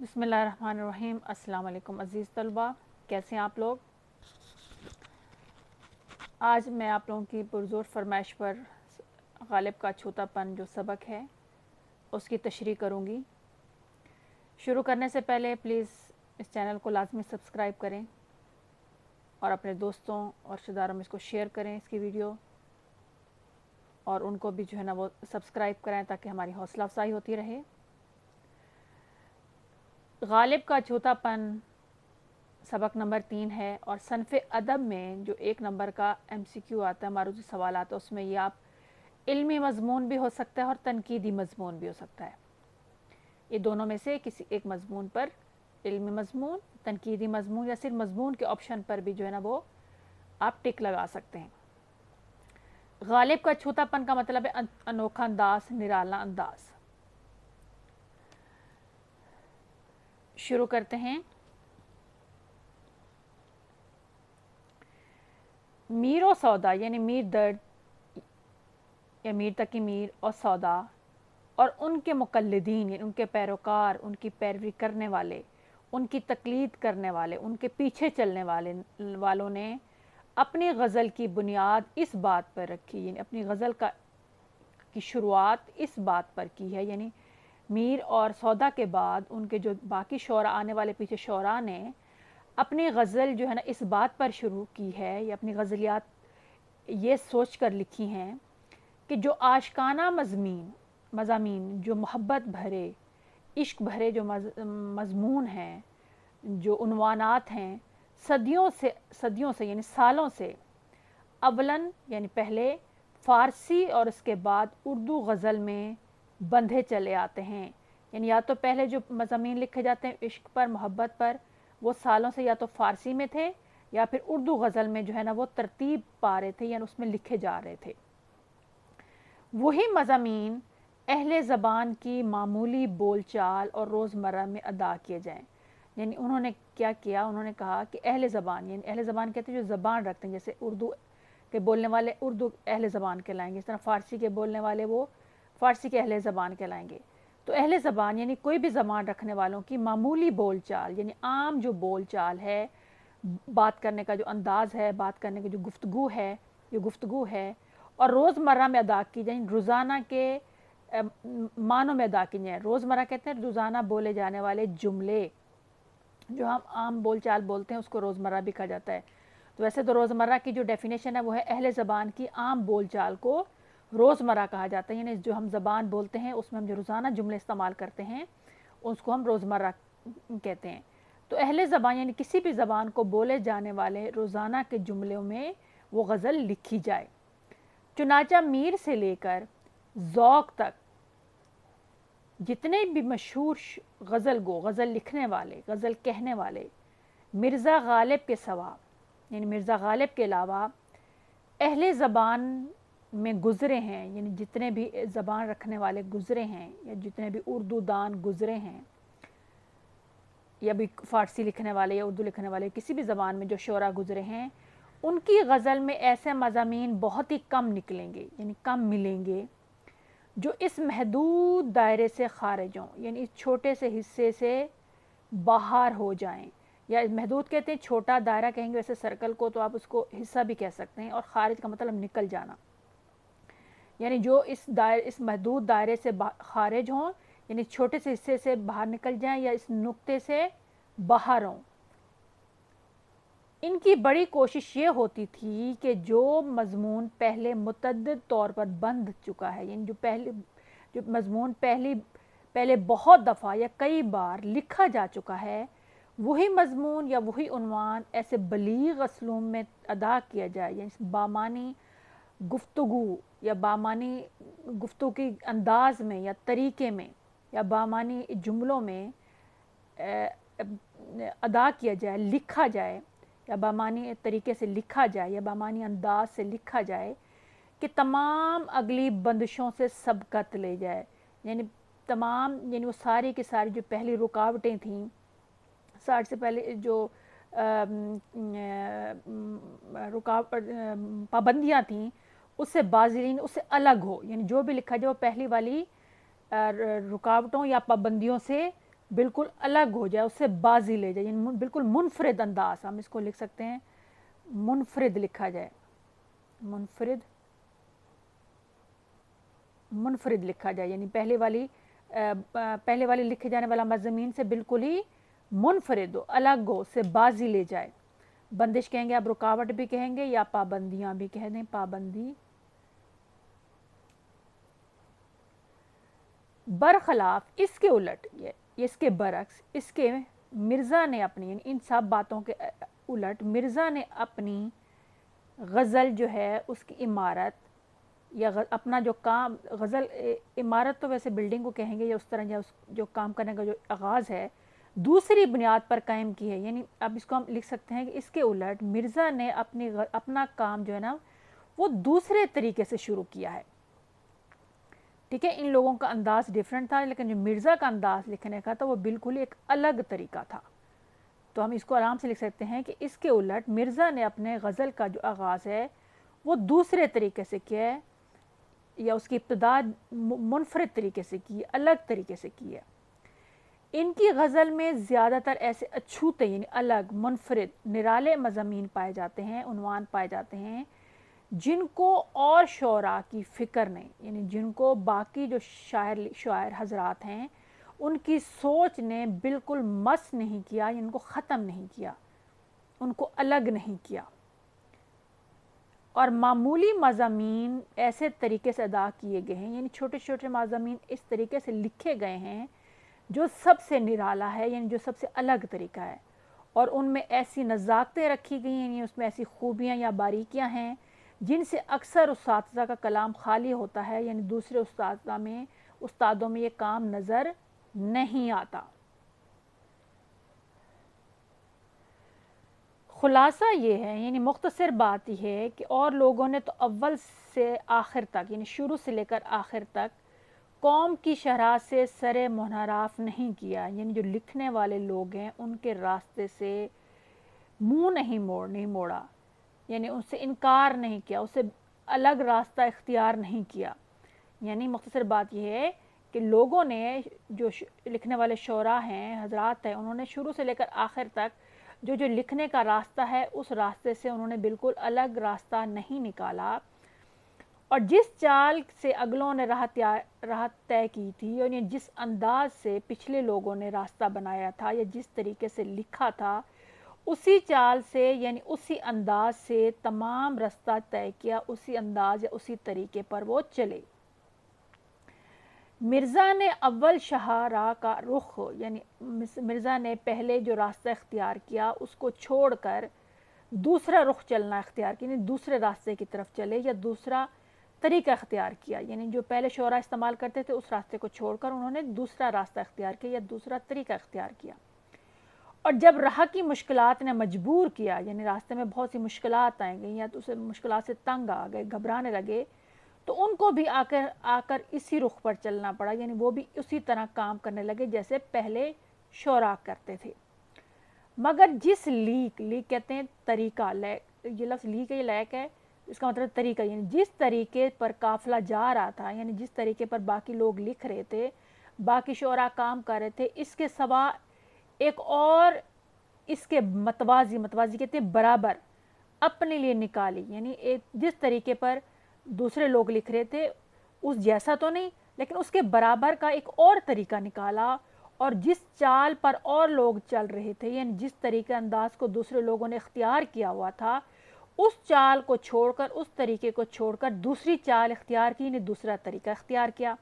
बिस्मिल्लाहिर्रहमानिर्रहीम। अस्सलाम वालेकुम अज़ीज़ तलबा, कैसे हैं आप लोग। आज मैं आप लोगों की पुरज़ोर फरमाइश पर गालिब का छूतापन जो सबक है उसकी तशरीह करूँगी। शुरू करने से पहले प्लीज़ इस चैनल को लाजमी सब्सक्राइब करें और अपने दोस्तों और रिश्तेदारों में इसको शेयर करें, इसकी वीडियो, और उनको भी जो है ना वो सब्सक्राइब कराएं ताकि हमारी हौसला अफजाई होती रहे। गालिब का छूतापन सबक नंबर 3 है और सनफ़े अदब में जो 1 नंबर का MCQ आता है, मारूज़ी सवाल आता है, उसमें ये आप इल्मी मज़मून भी हो सकता है और तनकीदी मज़मून भी हो सकता है। ये दोनों में से किसी एक मज़मून पर, इल्मी मज़मून, तनकीदी मज़मून या सिर्फ मज़मून के ऑप्शन पर भी जो है ना वो आप टिक लगा सकते हैं। गालिब का छूतापन का मतलब है अनोखा अंदाज, निराला अंदाज। शुरू करते हैं। मीर और सौदा यानी मीर दर्द या मीर तकी मीर और सौदा और उनके मुकल्लिदीन यानी उनके पैरोकार, उनकी पैरवी करने वाले, उनकी तकलीद करने वाले, उनके पीछे चलने वालों ने अपनी गज़ल की बुनियाद इस बात पर रखी, यानी अपनी गज़ल की शुरुआत इस बात पर की है, यानी मीर और सौदा के बाद उनके जो बाकी शोरा आने वाले पीछे शोरा ने अपनी गज़ल जो है ना इस बात पर शुरू की है, या अपनी गज़लियात ये सोच कर लिखी हैं कि जो आशिकाना मज़ामीन जो मोहब्बत भरे, इश्क भरे जो मज़मून हैं, जो उन्वानात हैं, सदियों से यानी सालों से अवलन यानी पहले फ़ारसी और उसके बाद उर्दू गज़ल में बंधे चले आते हैं। यानी या तो पहले जो मज़ामीन लिखे जाते हैं इश्क पर, मोहब्बत पर, वो सालों से या तो फ़ारसी में थे या फिर उर्दू गज़ल में जो है ना वो तरतीब पा रहे थे, यानी उसमें लिखे जा रहे थे। वही मज़ामीन अहले ज़बान की मामूली बोलचाल और रोज़मर्रा में अदा किए जाएँ। यानी उन्होंने क्या किया, उन्होंने कहा कि अहले ज़बान, यानी अहले ज़बान कहते हैं जो ज़बान रखते हैं, जैसे उर्दू के बोलने वाले उर्दू अहले ज़बान कहलाएंगे, इस तरह फ़ारसी के बोलने वाले वो फ़ारसी के अहले ज़बान कहलाएंगे। तो अहले ज़बान यानी कोई भी ज़बान रखने वालों की मामूली बोलचाल, यानी आम जो बोलचाल है, बात करने का जो अंदाज़ है, बात करने की जो गुफ्तगू है और रोज़मर्रा में अदा की जाए, रोज़ाना के मानों में अदा की जाए। रोज़मर्रा कहते हैं रोज़ाना बोले जाने वाले जुमले, जो हम आम बोलचाल बोलते हैं उसको रोज़मर्रा भी कहा जाता है। तो वैसे तो रोज़मर्रा की जो डेफिनेशन है वो है अहले ज़बान की आम बोलचाल को रोज़मर्रा कहा जाता है, यानी जो हम ज़बान बोलते हैं उसमें हम जो रोज़ाना जुमले इस्तेमाल करते हैं उसको हम रोज़मर्रा कहते हैं। तो अहले ज़बान यानी किसी भी ज़बान को बोले जाने वाले रोज़ाना के जुमलों में वो गज़ल लिखी जाए। चुनाचा मीर से लेकर ज़ौक़ तक जितने भी मशहूर गज़ल गो, गज़ल लिखने वाले, गज़ल कहने वाले मिर्ज़ा गालिब के सवा, यानी मिर्ज़ा गालिब के अलावा अहले ज़बान में गुज़रे हैं, यानी जितने भी ज़बान रखने वाले गुज़रे हैं या जितने भी उर्दू दान गुज़रे हैं, या भी फ़ारसी लिखने वाले या उर्दू लिखने वाले किसी भी ज़बान में जो शोरा गुज़रे हैं, उनकी गज़ल में ऐसे मज़ामीन बहुत ही कम निकलेंगे, यानी कम मिलेंगे जो इस महदूद दायरे से ख़ारिज हों, यानी इस छोटे से हिस्से से बाहर हो जाएं। या महदूद कहते हैं, छोटा दायरा कहेंगे, वैसे सर्कल को तो आप उसको हिस्सा भी कह सकते हैं, और ख़ारिज का मतलब निकल जाना, यानी जो इस महदूद दायरे से ख़ारिज हों, यानी छोटे से हिस्से से बाहर निकल जाएं या इस नुक्ते से बाहर हों। इनकी बड़ी कोशिश ये होती थी कि जो मज़मून पहले मुतअद्दिद तौर पर बंध चुका है, यानी जो मज़मून पहले बहुत दफ़ा या कई बार लिखा जा चुका है, वही मज़मून या वही उन्वान ऐसे बलीग़ असलूब में अदा किया जाए, यानी बामानी गुफ्तगू या बामानी गुफ्तगू के अंदाज़ में या तरीक़े में या बामानी जुमलों में अदा किया जाए, लिखा जाए, या बामानी तरीके से लिखा जाए या बामानी अंदाज से लिखा जाए कि तमाम अगली बंदिशों से सबकत ले जाए। यानी तमाम, यानी वो सारी की सारी जो पहली रुकावटें थीं, साठ से पहले जो पाबंदियाँ थीं, उससे बाज़िलीन उससे अलग हो, यानी जो भी लिखा जाए वो पहली वाली रुकावटों या पाबंदियों से बिल्कुल अलग हो जाए, उससे बाजी ले जाए, यानी बिल्कुल मुनफरिद अंदाज, हम इसको लिख सकते हैं मुनफरिद लिखा जाए, मुनफरिद, मुनफरिद लिखा जाए, यानी पहले वाली लिखे जाने वाला मज़मून से बिल्कुल ही मुनफरिद हो, अलग हो, उससे बाजी ले जाए। बंदिश कहेंगे, आप रुकावट भी कहेंगे या पाबंदियां भी कह दें, पाबंदी। बरखलाफ, इसके उलट, ये इसके बरक्स, इसके मिर्ज़ा ने अपनी, इन सब बातों के उलट मिर्ज़ा ने अपनी गज़ल जो है उसकी इमारत या अपना जो काम, गज़ल इमारत तो वैसे बिल्डिंग को कहेंगे या उस तरह, या उस जो काम करने का जो आगाज़ है दूसरी बुनियाद पर कायम की है। यानी अब इसको हम लिख सकते हैं कि इसके उलट मिर्ज़ा ने अपना काम जो है ना वो दूसरे तरीके से शुरू किया है। ठीक है, इन लोगों का अंदाज़ डिफरेंट था, लेकिन जो मिर्ज़ा का अंदाज़ लिखने का था वो बिल्कुल एक अलग तरीका था। तो हम इसको आराम से लिख सकते हैं कि इसके उलट मिर्ज़ा ने अपने गज़ल का जो आगाज़ है वो दूसरे तरीके से किया है, या उसकी इब्तिदा मुनफरिद तरीके से की, अलग तरीके से की है। इनकी गज़ल में ज़्यादातर ऐसे अछूते यानी अलग, मुनफरिद, निराले मज़ामीन पाए जाते हैं, उन्वान पाए जाते हैं, जिनको और शोरा की फ़िक्र नहीं, यानी जिनको बाकी जो शायर हजरात हैं उनकी सोच ने बिल्कुल मस नहीं किया, इनको ख़त्म नहीं किया, उनको अलग नहीं किया। और मामूली मज़ामीन ऐसे तरीके से अदा किए गए हैं, यानी छोटे छोटे मज़ामीन इस तरीके से लिखे गए हैं जो सबसे निराला है, यानी जो सबसे अलग तरीका है, और उनमें ऐसी नज़ाकतें रखी गई हैं, यानी उसमें ऐसी खूबियाँ या बारीकियाँ हैं जिनसे अक्सर उस्ताद का कलाम खाली होता है, यानी दूसरे उस्तादों में ये काम नज़र नहीं आता। खुलासा ये है, यानी मुख्तसर बात यह है कि और लोगों ने तो अव्वल से आखिर तक, यानी शुरू से लेकर आखिर तक कौम की शरह से सरे मुनहराफ नहीं किया, यानी जो लिखने वाले लोग हैं उनके रास्ते से मुंह नहीं मोड़ा, यानी उससे इनकार नहीं किया, उससे अलग रास्ता इख्तियार नहीं किया। यानी मुख्तसर बात यह है कि लोगों ने, जो लिखने वाले शोरा हैं, हजरात हैं, उन्होंने शुरू से लेकर आखिर तक जो लिखने का रास्ता है उस रास्ते से उन्होंने बिल्कुल अलग रास्ता नहीं निकाला, और जिस चाल से अगलों ने राह तय की थी, यानी जिस अंदाज से पिछले लोगों ने रास्ता बनाया था या जिस तरीके से लिखा था, उसी चाल से यानी उसी अंदाज से तमाम रास्ता तय किया, उसी अंदाज या उसी तरीके पर वो चले। मिर्ज़ा ने अव्वल शहारा का रुख, यानी मिर्ज़ा ने पहले जो रास्ता इख्तियार किया उसको छोड़कर दूसरा रुख चलना इख्तियार किया, यानी दूसरे रास्ते की तरफ चले या दूसरा तरीका इख्तियार किया, यानी जो पहले शोरा इस्तेमाल करते थे उस रास्ते को छोड़कर उन्होंने दूसरा रास्ता इख्तियार किया या दूसरा तरीका इख्तियार किया। और जब राह की मुश्किलात ने मजबूर किया, यानी रास्ते में बहुत सी मुश्किलात आ गई या तो उसे मुश्किलात से तंग आ गए, घबराने लगे, तो उनको भी आकर इसी रुख पर चलना पड़ा, यानी वो भी उसी तरह काम करने लगे जैसे पहले शोरा करते थे। मगर जिस लीक कहते हैं तरीका, ये लफ्ज़ लीक है, ये लैक है, इसका मतलब तरीका, यानी जिस तरीके पर काफ़िला जा रहा था, यानी जिस तरीके पर बाकी लोग लिख रहे थे, बाकी शोरा काम कर रहे थे, इसके सिवा एक और इसके मतवाजी कहते हैं बराबर अपने लिए निकाली, यानी एक जिस तरीके पर दूसरे लोग लिख रहे थे उस जैसा तो नहीं, लेकिन उसके बराबर का एक और तरीका निकाला, और जिस चाल पर और लोग चल रहे थे, यानी जिस तरीके अंदाज को दूसरे लोगों ने इख्तियार किया हुआ था, उस चाल को छोड़कर, उस तरीके को छोड़कर दूसरी चाल इख्तियार की, यानी दूसरा तरीका इख्तियार किया।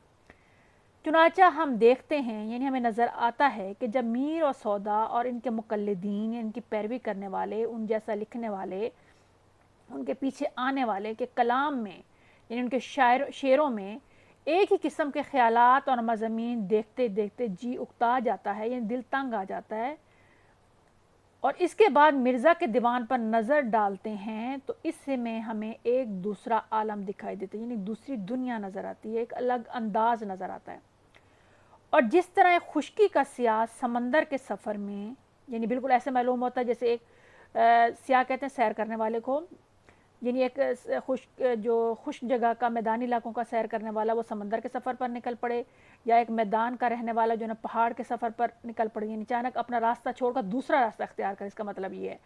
चुनाचा हम देखते हैं, यानी हमें नज़र आता है कि जब मीर और सौदा और इनके मुकल्लिदीन, इनकी पैरवी करने वाले, उन जैसा लिखने वाले, उनके पीछे आने वाले के कलाम में, यानी उनके शेरों में एक ही किस्म के ख्यालात और मज़ामीन देखते देखते जी उकता जाता है, यानी दिल तंग आ जाता है, और इसके बाद मिर्ज़ा के दीवान पर नज़र डालते हैं तो इससे में हमें एक दूसरा आलम दिखाई देता है, यानी दूसरी दुनिया नज़र आती है, एक अलग अंदाज नज़र आता है। और जिस तरह खुश्की का सियाह समंदर के सफ़र में, यानी बिल्कुल ऐसे मालूम होता है जैसे एक सियाह कहते हैं सैर करने वाले को, یعنی ایک خشک جگہ کا میدانی علاقوں کا سیر کرنے والا وہ سمندر کے سفر پر نکل پڑے، یا ایک میدان کا رہنے والا جو نا پہاڑ کے سفر پر نکل پڑے، یعنی اچانک اپنا راستہ چھوڑ کر دوسرا راستہ اختیار کرے، اس کا مطلب یہ ہے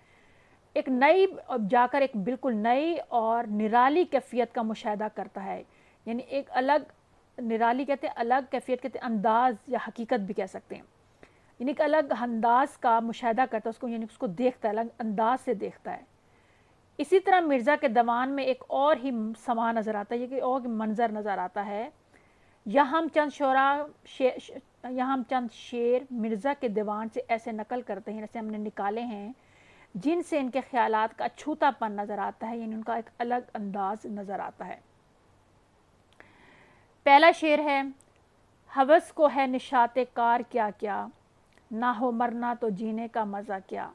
ایک نئی جا کر ایک بالکل نئی اور نرالی کیفیت کا مشاہدہ کرتا ہے، یعنی ایک الگ نرالی کہتے ہیں، الگ کیفیت کہتے ہیں، انداز یا حقیقت بھی کہہ سکتے ہیں، یعنی ایک الگ انداز کا مشاہدہ کرتا ہے اس کو، یعنی اس کو دیکھتا ہے، الگ انداز سے دیکھتا ہے۔ اسی طرح مرزا کے دیوان میں ایک اور ہی سما نظر آتا ہے، یہ کہ اور منظر نظر آتا ہے۔ یہاں ہم چند شعر مرزا کے دیوان سے ایسے نقل کرتے ہیں، جیسے ہم نے نکالے ہیں، جن سے ان کے خیالات کا اچھوتا پن نظر آتا ہے، یعنی ان کا ایک الگ انداز نظر آتا ہے۔ پہلا شعر ہے، ہوس کو ہے نشاط کار کیا کیا، نہ ہو مرنا تو جینے کا مزہ کیا۔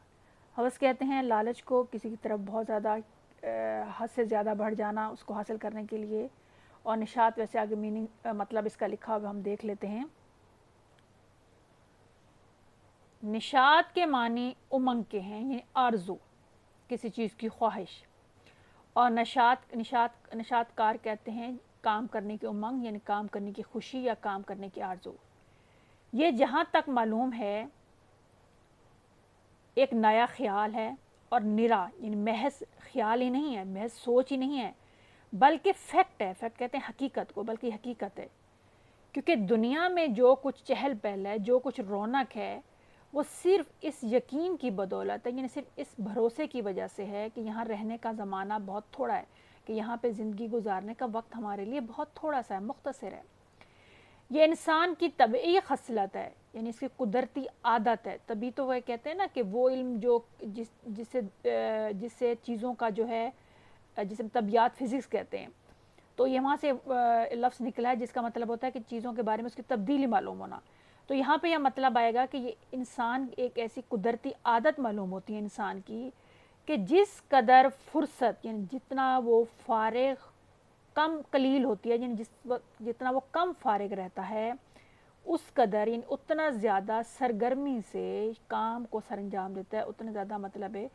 ہوس کہتے ہیں لالچ کو، کسی کی طرف بہت زیادہ حد سے زیادہ بڑھ جانا اس کو حاصل کرنے کے لیے، اور نشاط ویسے آگے میننگ مطلب اس کا لکھا ہوا ہم دیکھ لیتے ہیں۔ نشاط کے معنی امنگ کے ہیں، یعنی آرزو، کسی چیز کی خواہش، اور نشاط کار کہتے ہیں کام کرنے کی امنگ، یعنی کام کرنے کی خوشی یا کام کرنے کی آرزو۔ یہ جہاں تک معلوم ہے ایک نیا خیال ہے، اور نرا یعنی محض خیال ہی نہیں ہے، محض سوچ ہی نہیں ہے، بلکہ فیکٹ ہے، فیکٹ کہتے ہیں حقیقت کو، بلکہ حقیقت ہے، کیونکہ دنیا میں جو کچھ چہل پہل ہے، جو کچھ رونق ہے، وہ صرف اس یقین کی بدولت ہے، یعنی صرف اس بھروسے کی وجہ سے ہے کہ یہاں رہنے کا زمانہ بہت تھوڑا ہے، کہ یہاں پہ زندگی گزارنے کا وقت ہمارے لیے بہت تھوڑا سا ہے، مختصر ہے۔ یہ انسان کی طبعی خصلت ہے، یعنی اس کی قدرتی عادت ہے، تبھی تو وہ کہتے ہیں نا کہ وہ علم جو جس سے چیزوں کا جو ہے، جسے طبیعت فزکس کہتے ہیں، تو یہ وہاں سے لفظ نکلا ہے جس کا مطلب ہوتا ہے کہ چیزوں کے بارے میں اس کی تبدیلی معلوم ہونا۔ تو یہاں پہ یہ مطلب آئے گا کہ یہ انسان ایک ایسی قدرتی عادت معلوم ہوتی ہے انسان کی، کہ جس قدر فرصت یعنی جتنا وہ فارغ کم قلیل ہوتی ہے، یعنی جتنا وہ کم فارغ رہتا ہے، اس قدر یعنی اتنا زیادہ سرگرمی سے کام کو سر انجام دیتا ہے، اتنا زیادہ مطلب ہے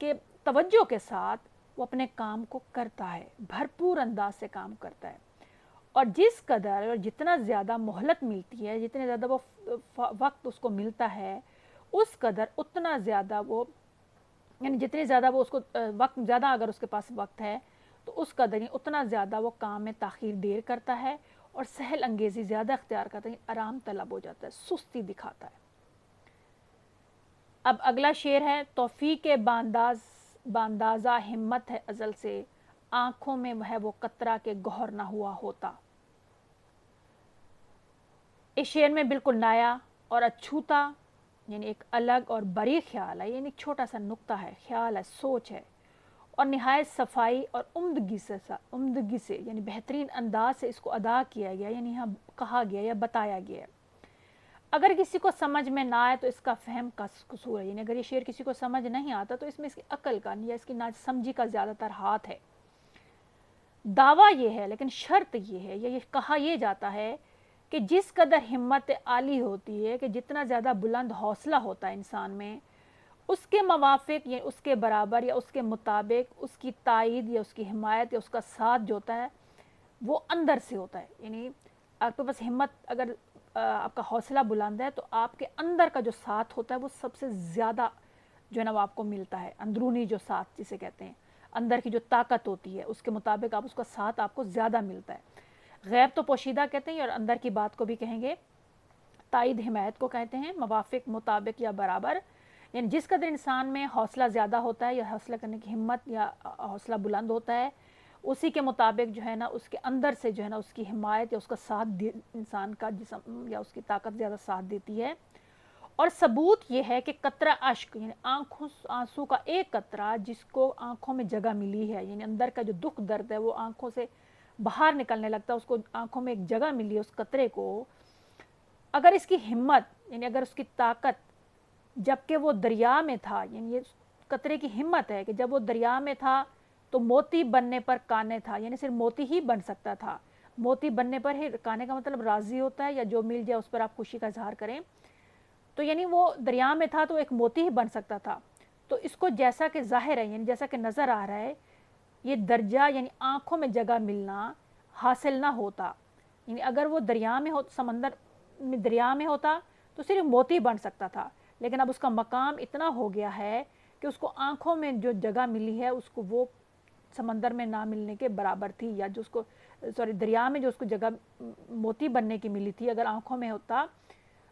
کہ توجہ کے ساتھ وہ اپنے کام کو کرتا ہے، بھرپور انداز سے کام کرتا ہے، اور جس قدر اور جتنا زیادہ مہلت ملتی ہے، جتنے زیادہ وہ وقت اس کو ملتا ہے، اس قدر اتنا زیادہ وہ یعنی جتنے زیادہ وہ اس کو وقت زیادہ اگر اس کے پاس وقت ہے تو اس قدر ہی اتنا زیادہ وہ کام میں تاخیر دیر کرتا ہے، اور سہل انگیزی زیادہ اختیار کرتا ہے، آرام طلب ہو جاتا ہے، سستی دکھاتا ہے۔ اب اگلا شعر ہے، توفیق باندازہ ہمت ہے ازل سے، آنکھوں میں ہے وہ قطرہ کے گوہر نہ ہوا ہوتا۔ اس شعر میں بالکل نیا اور اچھوتا یعنی ایک الگ اور بری خیال ہے، یعنی چھوٹا سا نقطہ ہے، خیال ہے، سوچ ہے، اور نہایت صفائی اور عمدگی سے یعنی بہترین انداز سے اس کو ادا کیا گیا، یعنی یہاں کہا گیا یا بتایا گیا ہے۔ اگر کسی کو سمجھ میں نہ آئے تو اس کا فہم کا قصور ہے، یعنی اگر یہ شعر کسی کو سمجھ نہیں آتا تو اس میں اس کی عقل کا یا اس کی نا سمجھی کا زیادہ تر ہاتھ ہے۔ دعویٰ یہ ہے، لیکن شرط یہ ہے، یہ کہا یہ جاتا ہے کہ جس قدر ہمت عالی ہوتی ہے، کہ جتنا زیادہ بلند حوصلہ ہوتا ہے انسان میں، اس کے موافق یا اس کے برابر یا اس کے مطابق اس کی تائید یا اس کی حمایت یا اس کا ساتھ جو ہوتا ہے وہ اندر سے ہوتا ہے، یعنی آپ کے پاس ہمت اگر آپ کا حوصلہ بلند ہے تو آپ کے اندر کا جو ساتھ ہوتا ہے وہ سب سے زیادہ جو ہے نا وہ آپ کو ملتا ہے، اندرونی جو ساتھ جسے کہتے ہیں، اندر کی جو طاقت ہوتی ہے اس کے مطابق آپ اس کا ساتھ آپ کو زیادہ ملتا ہے۔ غیب تو پوشیدہ کہتے ہیں، اور اندر کی بات کو بھی کہیں گے، تائید حمایت کو کہتے ہیں، موافق مطابق یا برابر، یعنی جس قدر انسان میں حوصلہ زیادہ ہوتا ہے یا حوصلہ کرنے کی ہمت یا حوصلہ بلند ہوتا ہے، اسی کے مطابق جو ہے نا اس کے اندر سے جو ہے نا اس کی حمایت یا اس کا ساتھ انسان کا جسم یا اس کی طاقت زیادہ ساتھ دیتی ہے۔ اور ثبوت یہ ہے کہ قطرہ اشک یعنی آنسو کا ایک قطرہ جس کو آنکھوں میں جگہ ملی ہے، یعنی اندر کا جو دکھ درد ہے وہ آنکھوں سے باہر نکلنے لگتا ہے، اس کو آنکھوں میں ایک جگہ ملی ہے اس قطرے کو، اگر اس کی ہمت یعنی اگر اس کی طاقت جبکہ وہ دریا میں تھا، یعنی یہ قطرے کی ہمت ہے کہ جب وہ دریا میں تھا تو موتی بننے پر کانے تھا، یعنی صرف موتی ہی بن سکتا تھا، موتی بننے پر ہی، کانے کا مطلب راضی ہوتا ہے یا جو مل جائے اس پر آپ خوشی کا اظہار کریں، تو یعنی وہ دریا میں تھا تو ایک موتی ہی بن سکتا تھا۔ تو اس کو جیسا کہ ظاہر ہے یعنی جیسا کہ نظر آ رہا ہے، یہ درجہ یعنی آنکھوں میں جگہ ملنا حاصل نہ ہوتا. یعنی اگر وہ دریا میں سمندر میں دریا میں ہوتا تو صرف موتی بن سکتا تھا، لیکن اب اس کا مقام اتنا ہو گیا ہے کہ اس کو آنکھوں میں جو جگہ ملی ہے اس کو وہ سمندر میں نہ ملنے کے برابر تھی، یا جو اس کو دریا میں جو اس کو جگہ موتی بننے کی ملی تھی، اگر آنکھوں میں ہوتا،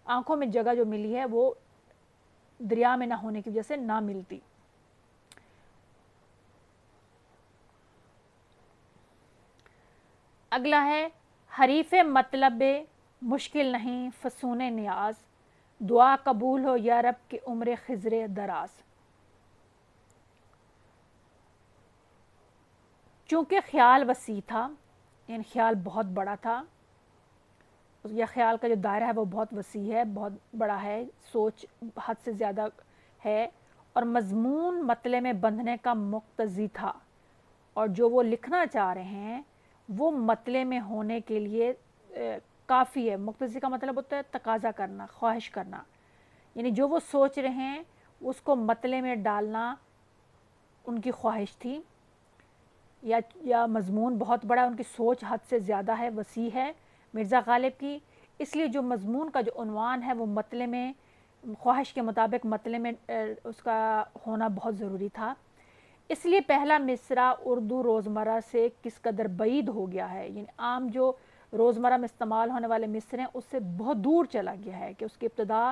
آنکھوں میں جگہ جو ملی ہے وہ دریا میں نہ ہونے کی وجہ سے نہ ملتی. اگلا ہے حریف مطلب مشکل نہیں فسون نیاز، دعا قبول ہو یا رب کے عمر خضر دراز. چونکہ خیال وسیع تھا، یعنی خیال بہت بڑا تھا، یا خیال کا جو دائرہ ہے وہ بہت وسیع ہے، بہت بڑا ہے، سوچ حد سے زیادہ ہے، اور مضمون مطلع میں بندھنے کا مقتضی تھا، اور جو وہ لکھنا چاہ رہے ہیں وہ مطلع میں ہونے کے لیے کافی ہے. مقتضی کا مطلب ہوتا ہے تقاضا کرنا، خواہش کرنا، یعنی جو وہ سوچ رہے ہیں اس کو مطلع میں ڈالنا ان کی خواہش تھی، یا مضمون بہت بڑا، ان کی سوچ حد سے زیادہ ہے، وسیع ہے مرزا غالب کی، اس لیے جو مضمون کا جو عنوان ہے وہ مطلع میں خواہش کے مطابق مطلع میں اس کا ہونا بہت ضروری تھا. اس لیے پہلا مصرع اردو روزمرہ سے کس قدر بعید ہو گیا ہے، یعنی عام جو روزمرہ میں استعمال ہونے والے مصرع ہیں اس سے بہت دور چلا گیا ہے، کہ اس کی ابتدا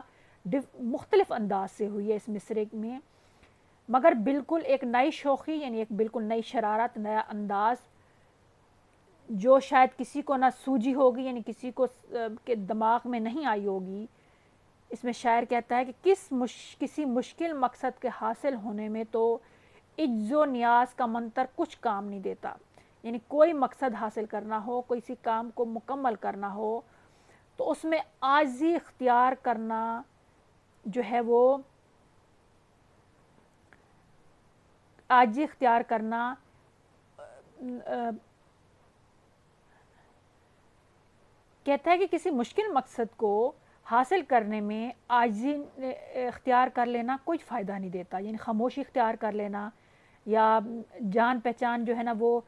مختلف انداز سے ہوئی ہے اس مصرع میں، مگر بالکل ایک نئی شوخی، یعنی ایک بالکل نئی شرارت، نیا انداز جو شاید کسی کو نہ سوجی ہوگی، یعنی کسی کو کے دماغ میں نہیں آئی ہوگی. اس میں شاعر کہتا ہے کہ کسی مشکل مقصد کے حاصل ہونے میں تو عجز و نیاز کا منتر کچھ کام نہیں دیتا. یعنی کوئی مقصد حاصل کرنا ہو، کوئی سی کام کو مکمل کرنا ہو تو اس میں عاجزی اختیار کرنا جو ہے وہ عاجزی اختیار کرنا کہتا ہے کہ کسی مشکل مقصد کو حاصل کرنے میں عاجزی اختیار کر لینا کوئی فائدہ نہیں دیتا. یعنی خاموشی اختیار کر لینا یا جان پہچان جو ہے نا وہ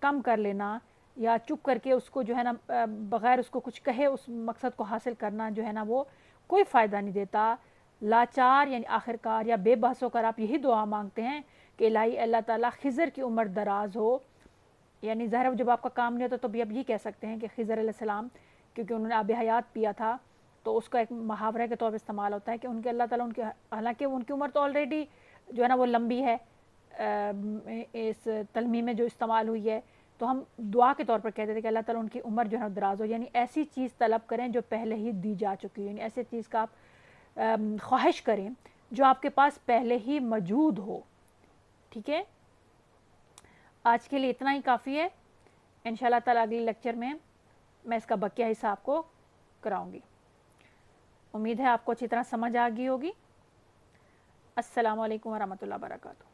کم کر لینا، یا چپ کر کے اس کو جو ہے نا بغیر اس کو کچھ کہے اس مقصد کو حاصل کرنا جو ہے نا وہ کوئی فائدہ نہیں دیتا. لاچار یعنی آخرکار یا بے بس ہو کر آپ یہی دعا مانگتے ہیں کہ الہی اللہ تعالیٰ خضر کی عمر دراز ہو. یعنی ظاہر جب آپ کا کام نہیں ہوتا تو بھی آپ یہ کہہ سکتے ہیں کہ خضر علیہ السلام کیونکہ انہوں نے آب حیات پیا تھا تو اس کا ایک محاورہ کے طور پر استعمال ہوتا ہے کہ ان کے اللہ تعالیٰ ان کے، حالانکہ ان کی عمر تو آلریڈی جو ہے نا وہ لمبی ہے، اس تلمیم میں جو استعمال ہوئی ہے، تو ہم دعا کے طور پر کہتے تھے کہ اللہ تعالیٰ ان کی عمر جو ہے دراز ہو. یعنی ایسی چیز طلب کریں جو پہلے ہی دی جا چکی ہے، یعنی ایسی چیز کا آپ خواہش کریں جو آپ کے پاس پہلے ہی موجود ہو. ٹھیک ہے، آج کے لیے اتنا ہی کافی ہے. انشاءاللہ تعالیٰ اگلے لیکچر میں اس کا بقیہ حصہ آپ کو کراؤں گی. امید ہے آپ کو اچھی طرح سمجھ آ گئی ہوگی. السلام علیکم ورحمۃ اللہ وبرکاتہ.